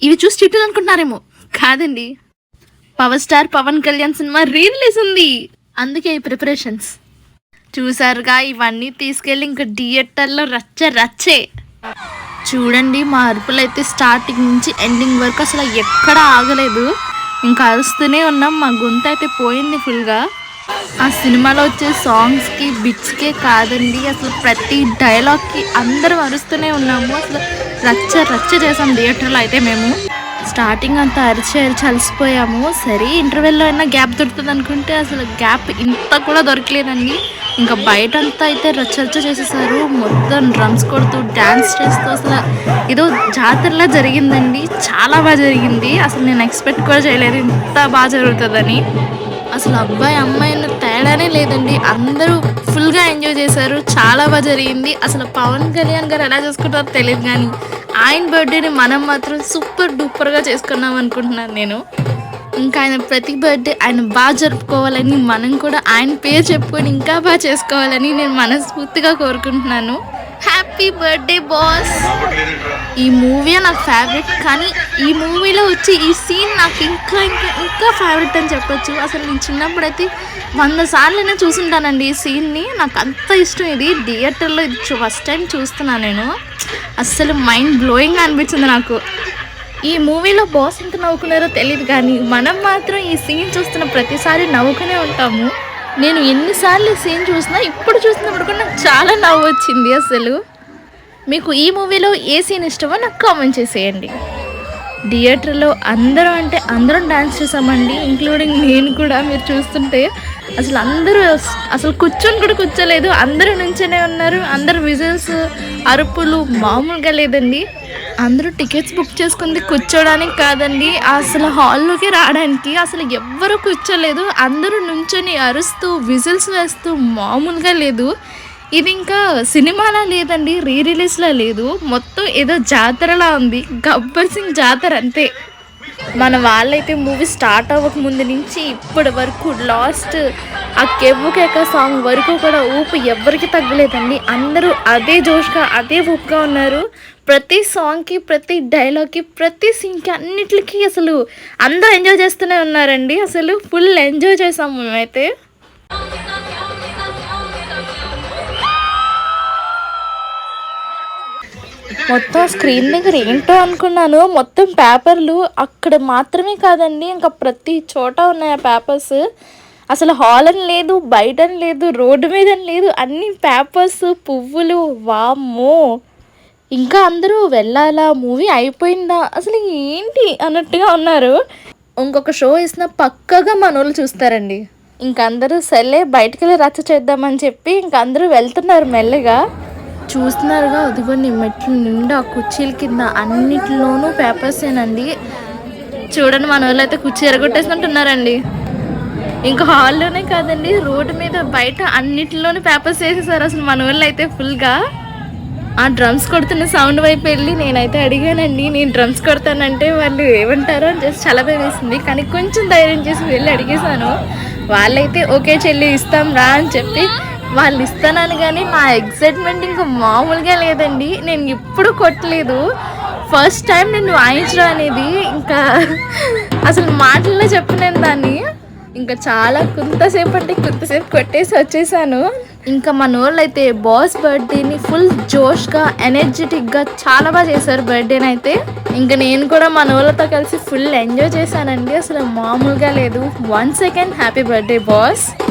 ఇవి చూసి తిట్టాలి అనుకుంటున్నారేమో, కాదండి. Power star Pawan Kalyan cinema release ఉంది, అందుకే ఈ ప్రిపరేషన్స్. చూసారుగా, ఇవన్నీ తీసుకెళ్ళి ఇంకా థియేటర్లో రచ్చే. చూడండి, మా అరుపులు అయితే స్టార్టింగ్ నుంచి ఎండింగ్ వరకు అసలు ఎక్కడ ఆగలేదు. ఇంకా అరుస్తూనే ఉన్నాం. మా గొంతు అయితే పోయింది ఫుల్గా. ఆ సినిమాలో వచ్చే సాంగ్స్కి బిట్స్కే కాదండి, అసలు ప్రతి డైలాగ్కి అందరం అరుస్తూనే ఉన్నాము. అసలు రచ్చ చేసాం థియేటర్లో అయితే. మేము స్టార్టింగ్ అంతా అరిచి అలసిపోయాము. సరే ఇంటర్వెల్లో అయినా గ్యాప్ దొరుకుతుంది అనుకుంటే అసలు గ్యాప్ ఇంత కూడా దొరకలేదండి. ఇంకా బయటంతా అయితే రచ్చ చేసేసారు. మొత్తం డ్రమ్స్ కొడుతూ డ్యాన్స్ చేస్తూ అసలు ఏదో జాతరలా జరిగిందండి. చాలా బాగా జరిగింది. అసలు నేను ఎక్స్పెక్ట్ కూడా చేయలేదు ఇంత బాగా జరుగుతుందని. అసలు అబ్బాయి అమ్మాయిని తేడానే లేదండి, అందరూ ఫుల్గా ఎంజాయ్ చేశారు. చాలా బాగా జరిగింది. అసలు పవన్ కళ్యాణ్ గారు ఎలా చేసుకుంటారో తెలియదు, కానీ ఆయన బర్త్డేని మనం మాత్రం సూపర్ డూపర్గా చేసుకున్నాం అనుకుంటున్నాను నేను. ఇంకా ఆయన ప్రతి బర్త్డే ఆయన బాగా జరుపుకోవాలని, మనం కూడా ఆయన పేరు చెప్పుకొని ఇంకా బాగా చేసుకోవాలని నేను మనస్ఫూర్తిగా కోరుకుంటున్నాను. Happy birthday boss. ఈ మూవీ నాకు ఫేవరెట్, కానీ ఈ మూవీలో వచ్చి ఈ సీన్ నాకు ఇంకా ఫేవరెట్ అని చెప్పొచ్చు. అసలు నేను చిన్నప్పుడైతే 100 సార్లైనా చూసుంటానండి ఈ సీన్ని. నాకు అంత ఇష్టం ఇది. థియేటర్లో ఇది ఫస్ట్ టైం చూస్తున్నాను నేను. అస్సలు మైండ్ బ్లోయింగ్ అనిపించింది నాకు. ఈ మూవీలో బాస్ ఎంత నవ్వుకున్నారో తెలియదు, కానీ మనం మాత్రం ఈ సీన్ చూస్తున్న ప్రతిసారి నవ్వుకునే ఉంటాము. నేను ఎన్నిసార్లు ఈ సీన్ చూసినా, ఇప్పుడు చూసినప్పుడు కూడా నాకు చాలా నవ్వు వచ్చింది. అసలు మీకు ఈ మూవీలో ఏ సీన్ ఇష్టమో నాకు కామెంట్ చేసేయండి. థియేటర్లో అందరం డాన్స్ చేసామండి, ఇంక్లూడింగ్ నేను కూడా. మీరు చూస్తుంటే అసలు అందరూ అసలు కూర్చొని కూడా కూర్చోలేదు, అందరూ నుంచోనే ఉన్నారు. అందరు విజిల్స్, అరుపులు మామూలుగా లేదండి. అందరూ టికెట్స్ బుక్ చేసుకుంది కూర్చోడానికి కాదండి, అసలు హాల్లోకి రావడానికి. అసలు ఎవ్వరూ కూర్చోలేదు, అందరూ నుంచొని అరుస్తూ విజిల్స్ వేస్తూ మామూలుగా లేదు. ఇది ఇంకా సినిమాలా లేదండి, రిలీజ్లా లేదు, మొత్తం ఏదో జాతరలా ఉంది. గబ్బర్ సింగ్ జాతర అంతే. మన వాళ్ళైతే మూవీ స్టార్ట్ అవ్వక ముందు నుంచి ఇప్పటి వరకు లాస్ట్ ఆ కెవ్వు కేక సాంగ్ వరకు కూడా ఊపు ఎవరికి తగ్గలేదండి. అందరూ అదే జోష్గా అదే ఊపుగా ఉన్నారు. ప్రతి సాంగ్కి, ప్రతి డైలాగ్కి, ప్రతి సీన్కి, అన్నిటికీ అసలు అందరూ ఎంజాయ్ చేస్తూనే ఉన్నారండి. అసలు ఫుల్ ఎంజాయ్ చేసాము మేమైతే. మొత్తం స్క్రీన్ దగ్గర ఏంటో అనుకున్నాను, మొత్తం పేపర్లు అక్కడ మాత్రమే కాదండి, ఇంకా ప్రతి చోట ఉన్నాయి ఆ పేపర్స్. అసలు హాల్ అని లేదు, బయట అని లేదు, రోడ్డు మీద అని లేదు, అన్ని పేపర్స్, పువ్వులు. వామ్మో, ఇంకా అందరూ వెళ్ళాలా, మూవీ అయిపోయిందా, అసలు ఏంటి అన్నట్టుగా ఉన్నారు. ఇంకొక షో ఇస్తున్న పక్కగా మన వాళ్ళు చూస్తారండి. ఇంక అందరూ సర్లే బయటకు వెళ్ళి రచ్చ చేద్దామని చెప్పి ఇంక అందరూ వెళ్తున్నారు మెల్లగా. చూస్తున్నారుగా, అదిగోండి మెట్లు నిండా కుర్చీల కింద అన్నిటిలోనూ పేపర్సేనండి. చూడండి, మన వాళ్ళు అయితే కుర్చీ ఎరగొట్టేసినట్టున్నారండి. ఇంకా హాల్లోనే కాదండి, రోడ్డు మీద బయట అన్నిటిలోనూ పేపర్స్ వేసేసారు అసలు మన వాళ్ళు అయితే ఫుల్గా. ఆ డ్రమ్స్ కొడుతున్న సౌండ్ వైపు వెళ్ళి నేనైతే అడిగానండి, నేను డ్రమ్స్ కొడతానంటే వాళ్ళు ఏమంటారో అని చేసి చాలా భయం వేసింది, కానీ కొంచెం ధైర్యం చేసి వెళ్ళి అడిగేశాను. వాళ్ళైతే ఓకే చెల్లి ఇస్తాం రా అని చెప్పి వాళ్ళు ఇస్తానని, కానీ నా ఎక్సైట్మెంట్ ఇంకా మామూలుగా లేదండి. నేను ఎప్పుడు కొట్టలేదు, ఫస్ట్ టైం నేను వాయించడం అనేది ఇంకా అసలు మాటల్లో చెప్పలేను దాన్ని. ఇంకా చాలా కొంతసేపు కొట్టేసి వచ్చేసాను. ఇంకా మన వాళ్ళు అయితే బాస్ బర్త్డేని ఫుల్ జోష్గా, ఎనర్జెటిక్గా చాలా బాగా చేశారు బర్త్డేని అయితే. ఇంకా నేను కూడా మన వాళ్ళతో కలిసి ఫుల్ ఎంజాయ్ చేశానండి. అసలు మామూలుగా లేదు. 1 సెకండ్ హ్యాపీ బర్త్డే బాస్.